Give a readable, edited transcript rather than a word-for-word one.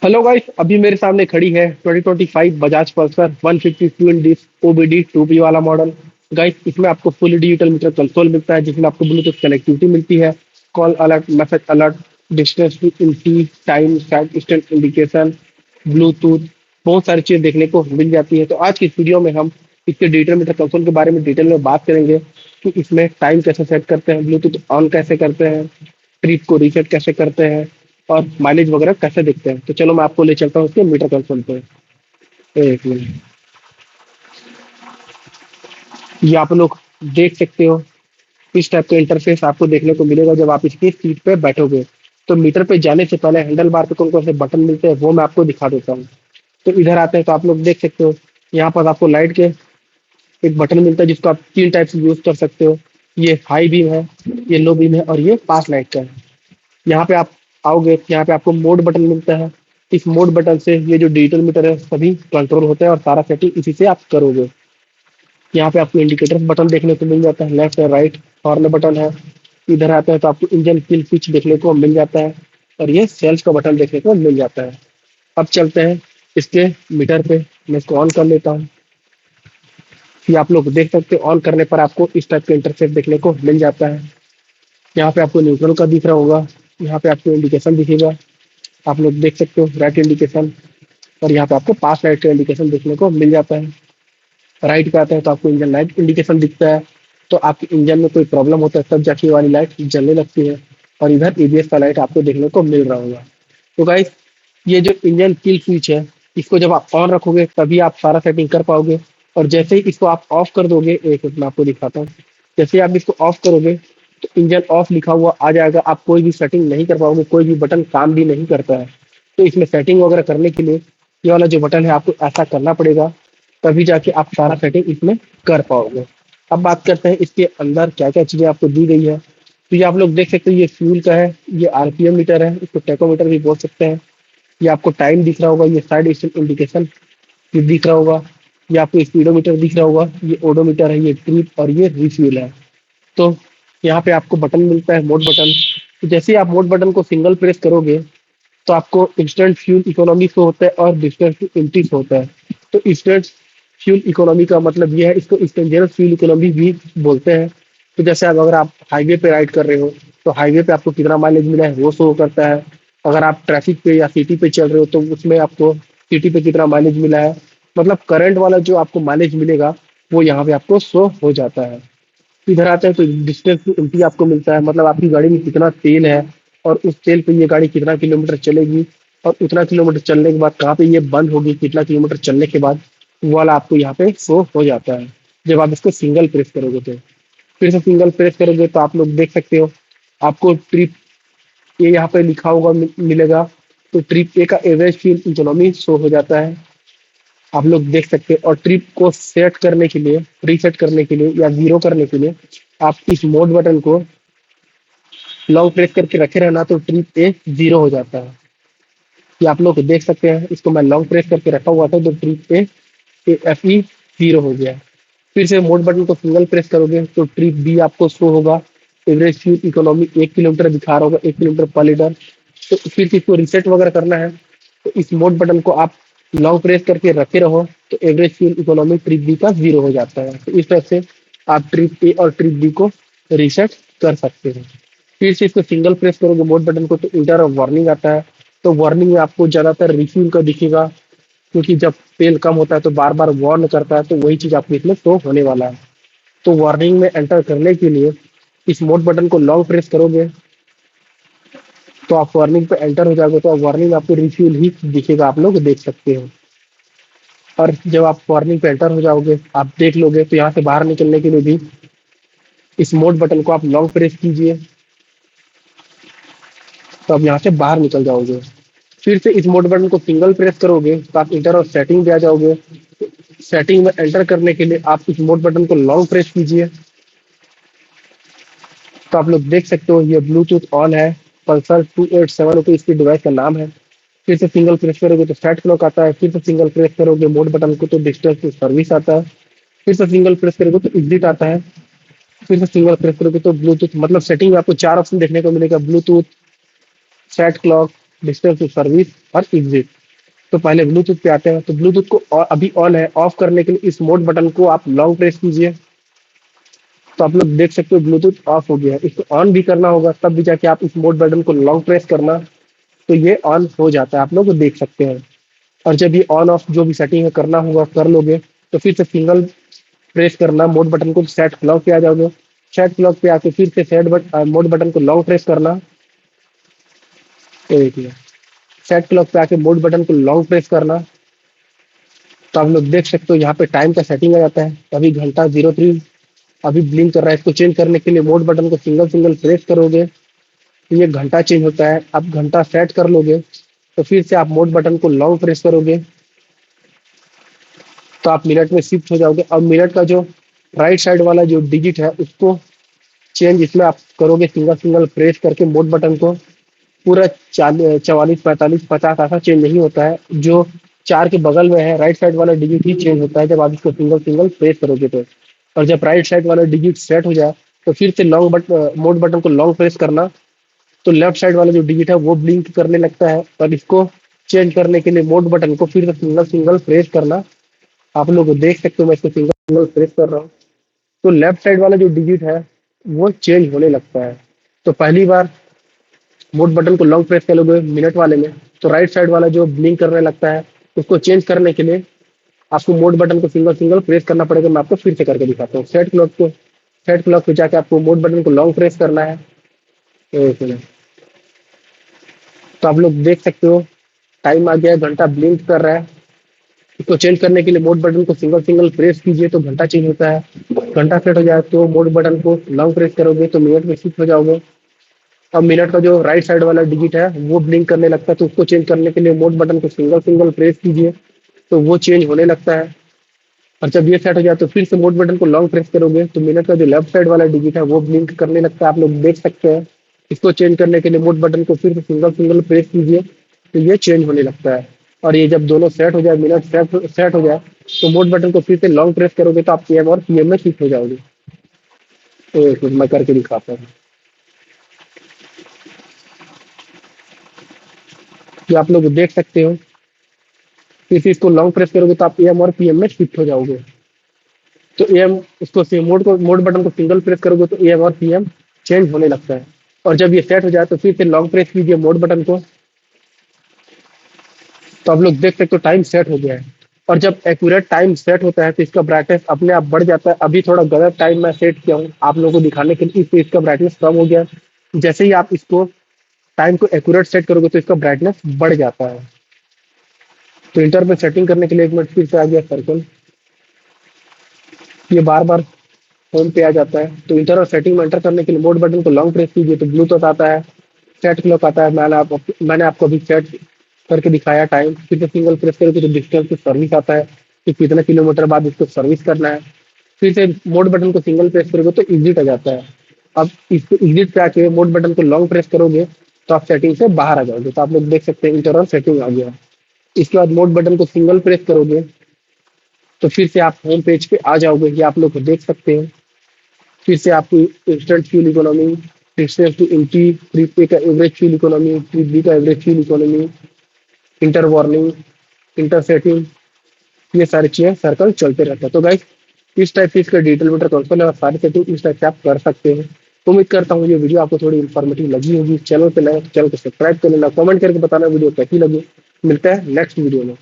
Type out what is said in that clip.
Hello guys, अभी मेरे सामने खड़ी है 2025 Bajaj Pulsar 150 twin disc OBD 2B वाला मॉडल। गाइस, इसमें आपको फुल डिजिटल मीटर कंसोल मिलता है, जिसमें आपको ब्लूटूथ कनेक्टिविटी मिलती है, call alert, message alert, distance to empty, time side stand indication, Bluetooth, बहुत सारी चीजें देखने को मिल जाती है। तो आज की इस वीडियो में हम इसके डिजिटल मीटर कंसोल के बारे में डिटेल में बात करेंगे कि इसमें टाइम कैसे सेट करते हैं, ब्लूटूथ ऑन कैसे करते हैं, ट्रिप को रीसेट कैसे करते हैं और माइलेज वगैरह कैसे दिखते हैं। तो चलो मैं आपको ले चलता हूँ उसके मीटर कंसोल पे। एक मिनट। ये आप लोग देख सकते हो, इस टाइप का इंटरफेस आपको देखने को मिलेगा जब आप इसकी सीट पे बैठोगे। तो मीटर पे जाने से पहले हैंडल बार पे कौन कौन से बटन मिलते हैं वो मैं आपको दिखा देता हूँ। तो इधर आते हैं तो आप लोग देख सकते हो, यहाँ पर आपको लाइट के एक बटन मिलता है जिसको आप तीन टाइप से यूज कर सकते हो। ये हाई बीम है, ये लो बीम है और ये पास लाइट का है। यहाँ पे आप आओगे, यहाँ पे आपको मोड बटन मिलता है। इस मोड बटन से ये जो डिजिटल मीटर है सभी कंट्रोल होता है और सारा सेटिंग इसी से आप करोगे। यहाँ पे आपको इंडिकेटर बटन देखने को मिल जाता है, लेफ्ट और राइट हॉर्न बटन है। इधर आते हैं तो आपको इंजन किल स्विच देखने को मिल जाता है और ये सेल्स का बटन देखने को मिल जाता है। अब चलते हैं इसके मीटर पे, मैं इसको ऑन कर लेता हूँ। ये आप लोग देख सकते हो, ऑन करने पर आपको इस टाइप का इंटरफेस देखने को मिल जाता है। यहाँ पे आपको न्यूट्रल का दिख रहा होगा, यहाँ पे आपको इंडिकेशन दिखेगा, आप लोग देख सकते हो राइट इंडिकेशन। और यहाँ पे आपको पास लाइट का इंडिकेशन देखने को मिल जाता है। राइट पे आते हैं तो आपको इंजन लाइट इंडिकेशन दिखता है। तो आपके इंजन में कोई प्रॉब्लम होता है तब जाके ये वाली लाइट जलने लगती है। और इधर ईबीएस का लाइट आपको देखने को मिल रहा होगा। तो गाइस, ये जो इंजन किल स्विच है, इसको जब आप ऑन रखोगे तभी आप सारा सेटिंग कर पाओगे। और जैसे ही इसको आप ऑफ कर दोगे, एक मिनट मैं आपको दिखाता हूँ। जैसे ही आप इसको ऑफ करोगे तो इंजन ऑफ लिखा हुआ आ जाएगा, आप कोई भी सेटिंग नहीं कर पाओगे, कोई भी बटन काम भी नहीं करता है। तो इसमें सेटिंग वगैरह करने के लिए ये वाला जो बटन है आपको ऐसा करना पड़ेगा, तभी जाके आप सारा सेटिंग इसमें कर पाओगे। अब बात करते हैं इसके अंदर क्या क्या चीजें आपको दी गई है। तो ये आप लोग देख सकते हो, ये फ्यूल का है, ये आरपीएम मीटर है, इसको टेकोमीटर भी बोल सकते हैं। ये आपको टाइम दिख रहा होगा, ये साइड स्टेप इंडिकेशन ये दिख रहा होगा, ये आपको स्पीडोमीटर दिख रहा होगा, ये ओडोमीटर है, ये ट्रिप और ये रिफ्यूल है। तो यहाँ पे आपको बटन मिलता है, मोड बटन। तो जैसे ही आप मोड बटन को सिंगल प्रेस करोगे तो आपको इंस्टेंट फ्यूल इकोनॉमी शो होता है और डिस्टेंस टू एम्प्टी शो होता है। तो इंस्टेंट फ्यूल इकोनॉमी का मतलब ये है, इसको इंस्टेंटेनियस फ्यूल इकोनॉमी भी बोलते हैं। तो जैसे अब अगर आप हाईवे पे राइड कर रहे हो तो हाईवे पे आपको कितना माइलेज मिला है वो शो करता है। अगर आप ट्रैफिक पे या सिटी पे चल रहे हो तो उसमें आपको सिटी पे कितना माइलेज मिला है, मतलब करंट वाला जो आपको माइलेज मिलेगा वो यहाँ पे आपको शो हो जाता है। इधर आते हैं तो डिस्टेंस टू एम्प्टी आपको मिलता है, मतलब आपकी गाड़ी में कितना तेल है और उस तेल पे ये गाड़ी कितना किलोमीटर चलेगी और उतना किलोमीटर चलने के बाद कहाँ पे ये बंद होगी, कितना किलोमीटर चलने के बाद, वो वाला आपको यहाँ पे शो हो जाता है जब आप इसको सिंगल प्रेस करोगे। तो फिर से सिंगल प्रेस करोगे तो आप लोग देख सकते हो, आपको ट्रिप ए यहाँ पे लिखा होगा मिलेगा। तो ट्रिप ए का एवरेज फ्यूल इकोनॉमी शो हो जाता है, आप लोग देख सकते हैं। और ट्रिप को सेट करने के लिए, रीसेट करने के लिए या जीरो करने के लिए आप इस मोड बटन को लॉन्ग प्रेस करके रखे रहना, तो ट्रिप ए जीरो हो जाता है। ये आप लोग देख सकते हैं, इसको मैं लॉन्ग प्रेस करके रखा हुआ था तो trip A F E zero हो गया। फिर से मोड बटन को सिंगल प्रेस करोगे तो ट्रिप बी आपको शो होगा, एवरेज फ्यूल इकोनॉमी 1 किलोमीटर दिखा रहा होगा, 1 किलोमीटर पर लीटर। तो फिर से इसको रिसेट वगैरह करना है तो इस मोड बटन को आप लॉन्ग प्रेस करके रखे रहो, तो average fuel economy trip B का जीरो हो जाता है। तो इस तरह से आप ट्रिप ए और ट्रिप बी को रीसेट कर सकते हैं। फिर से इसको सिंगल प्रेस करोगे मोड बटन को तो इंटर वार्निंग आता है। तो वार्निंग में आपको ज्यादातर रिफ्यूल का दिखेगा, क्योंकि जब तेल कम होता है तो बार बार वार्न करता है, तो वही चीज आपको इसमें शो होने वाला है। तो वार्निंग में एंटर करने के लिए इस मोड बटन को लॉन्ग प्रेस करोगे तो आप वार्निंग पे एंटर हो जाओगे, तो वार्निंग आपको रिफ्यूल ही दिखेगा, आप लोग देख सकते हो। और जब आप वार्निंग पे एंटर हो जाओगे, आप देख लोगे, तो यहाँ से बाहर निकलने के लिए भी इस मोड बटन को आप लॉन्ग प्रेस कीजिए, तो आप यहाँ से बाहर निकल जाओगे। फिर से इस मोड बटन को सिंगल प्रेस करोगे तो आप इंटर और सेटिंग पे आ जाओगे। सेटिंग में एंटर करने के लिए आप इस मोड बटन को लॉन्ग प्रेस कीजिए, तो आप लोग देख सकते हो ये ब्लूटूथ ऑन है, पल्सर 287 रुपये इसकी डिवाइस का नाम है। फिर से सिंगल प्रेस करोगे तो सेट क्लॉक आता है, फिर से सिंगल प्रेस करोगे मोड बटन को तो डिजिटल टू सर्विस आता है, फिर से सिंगल प्रेस करोगे तो एग्जिट आता है, फिर से सिंगल प्रेस करोगे तो ब्लूटूथ, मतलब सेटिंग में आपको चार ऑप्शन देखने को मिलेगा, bluetooth, set clock, digital to service और एग्जिट। तो पहले ब्लूटूथ पे आते हैं, तो ब्लूटूथ को अभी ऑन है, ऑफ करने के लिए इस मोड बटन को आप लॉन्ग प्रेस कीजिए। तो आप लोग देख सकते हो ब्लूटूथ ऑफ हो गया है। इसको ऑन भी करना होगा, तब भी जाके आप इस मोड बटन को लॉन्ग प्रेस करना, तो ये ऑन हो जाता है, आप लोग देख सकते हैं। और जब ये ऑन ऑफ जो भी सेटिंग है करना होगा कर लोगे, तो फिर से सिंगल प्रेस करना मोड बटन को, सेट क्लॉक पे आ जाओगे। सेट क्लॉक पे आके फिर से मोड बटन को लॉन्ग प्रेस करना। ये देखिए, सेट क्लॉक पे आके मोड बटन को लॉन्ग प्रेस करना। तो आप लोग देख सकते हो यहाँ पे टाइम का सेटिंग आ जाता है। अभी घंटा 03 अभी ब्लिंक कर रहा है। इसको चेंज करने के लिए मोड बटन को सिंगल सिंगल प्रेस करोगे तो ये घंटा चेंज होता है। आप घंटा सेट कर लोगे, तो फिर से आप मोड बटन को लॉन्ग प्रेस करोगे तो आप मिनट में शिफ्ट हो जाओगे। अब मिनट का जो राइट साइड वाला जो डिजिट है उसको चेंज इसमें आप करोगे, सिंगल सिंगल प्रेस करके मोड बटन को। पूरा 44 45 50 ऐसा चेंज नहीं होता है। जो चार के बगल में है राइट साइड वाला डिजिट ही चेंज होता है जब आप इसको सिंगल सिंगल प्रेस करोगे तो। और जब राइट साइड वाला डिजिट सेट हो जाए, तो फिर से मोड बटन को लॉन्ग प्रेस करना, तो लेफ्ट साइड वाला जो डिजिट है वो ब्लिंक करने लगता है। और इसको चेंज करने के लिए मोड बटन को फिर से सिंगल सिंगल प्रेस करना। आप लोग देख सकते हो मैं इसको सिंगल सिंगल प्रेस कर रहा हूँ, तो लेफ्ट साइड वाला जो डिजिट है वो चेंज होने लगता है। तो पहली बार मोड बटन को लॉन्ग प्रेस करोगे मिनट वाले में, तो राइट साइड वाला जो ब्लिंक करने लगता है उसको चेंज करने के लिए आपको मोड बटन को सिंगल सिंगल प्रेस करना पड़ेगा। मैं आपको फिर से करके दिखाता हूँ। सेट क्लॉक पे जाके आपको मोड बटन को लॉन्ग प्रेस करना है। एक मिनट। तो आप लोग देख सकते हो टाइम आ गया, घंटा ब्लिंक कर रहा है। इसको चेंज करने के लिए मोड बटन को सिंगल सिंगल प्रेस कीजिए तो घंटा चेंज होता है। घंटा सेट हो जाए तो मोड बटन को लॉन्ग प्रेस करोगे तो मिनट में शिफ्ट हो जाओगे। अब मिनट का जो राइट साइड वाला डिजिट है वो ब्लिंक करने लगता है, तो उसको चेंज करने के लिए मोड बटन को सिंगल सिंगल प्रेस कीजिए तो वो चेंज होने लगता है। और जब ये सेट हो जाए तो फिर से मोड बटन को लॉन्ग प्रेस करोगे तो मिनट का जो लेफ्ट साइड वाला डिजिट है वो ब्लिंक करने लगता है, आप लोग देख सकते हैं। इसको चेंज करने के लिए मोड बटन को फिर से सिंगल सिंगल प्रेस कीजिए तो ये चेंज होने लगता है। और ये जब दोनों सेट हो जाए, मिनट सेट हो जाए, तो मोड बटन को फिर से लॉन्ग प्रेस करोगे तो आप पीएम और पीएम में शिफ्ट हो जाओगे। तो एक मिनट मैं करके दिखाता हूँ कि आप लोग देख सकते हो। फिर से इसको लॉन्ग प्रेस करोगे तो आप एम और पीएम में शिफ्ट हो जाओगे। तो एम इसको मोड बटन को सिंगल प्रेस करोगे तो एम और पीएम चेंज होने लगता है। और जब ये सेट हो जाए तो फिर से लॉन्ग प्रेस कीजिए मोड बटन को, तो आप लोग देख सकते हो टाइम सेट हो गया है। और जब एक्यूरेट टाइम सेट होता है तो इसका ब्राइटनेस अपने आप बढ़ जाता है। अभी थोड़ा गलत टाइम मैं सेट किया हूँ आप लोगों को दिखाने के लिए, इससे इसका ब्राइटनेस कम हो गया। जैसे ही आप इसको टाइम को एक्यूरेट सेट करोगे तो इसका ब्राइटनेस बढ़ जाता है। तो इंटर में सेटिंग करने के लिए एक मिनट फिर से आ गया सर्कल, ये बार बार होम पे आ जाता है। तो इंटर और सेटिंग में एंटर करने के लिए मोड बटन को लॉन्ग प्रेस कीजिए तो ब्लूटूथ आता है, सेट क्लॉक आता है। मैंने आपको अभी सेट करके दिखाया टाइम। फिर से सिंगल प्रेस करोगे तो डिस्टेंस की सर्विस आता है कि कितने किलोमीटर बाद इसको सर्विस करना है। फिर से मोड बटन को सिंगल प्रेस करोगे तो एग्जिट आ जाता है। अब इसको एग्जिट पे आके मोड बटन को लॉन्ग प्रेस करोगे तो आप सेटिंग से बाहर आ जाओगे। तो आप लोग देख सकते हैं इंटर और सेटिंग आ गया। इसके बाद मोड बटन को सिंगल प्रेस करोगे तो फिर से आप होम पेज पे आ जाओगे, ये आप लोग देख सकते हैं। फिर से आपको instant fuel economy, distance to empty, trip A का average fuel economy, trip B का average fuel economy, enter warning, enter setting, ये सारी चीजें सर्कल चलते रहता है। तो गाइस इस टाइप से इसका डिटेल मीटर कंसोल है और सारी सेटिंग इस टाइप से आप कर सकते हैं। तो उम्मीद करता हूँ ये वीडियो आपको थोड़ी इन्फॉर्मेटिव लगी होगी। चैनल पे नए चैनल को सब्सक्राइब कर लेना, कमेंट करके बताना वीडियो कैसी लगी। मिलता है नेक्स्ट वीडियो में।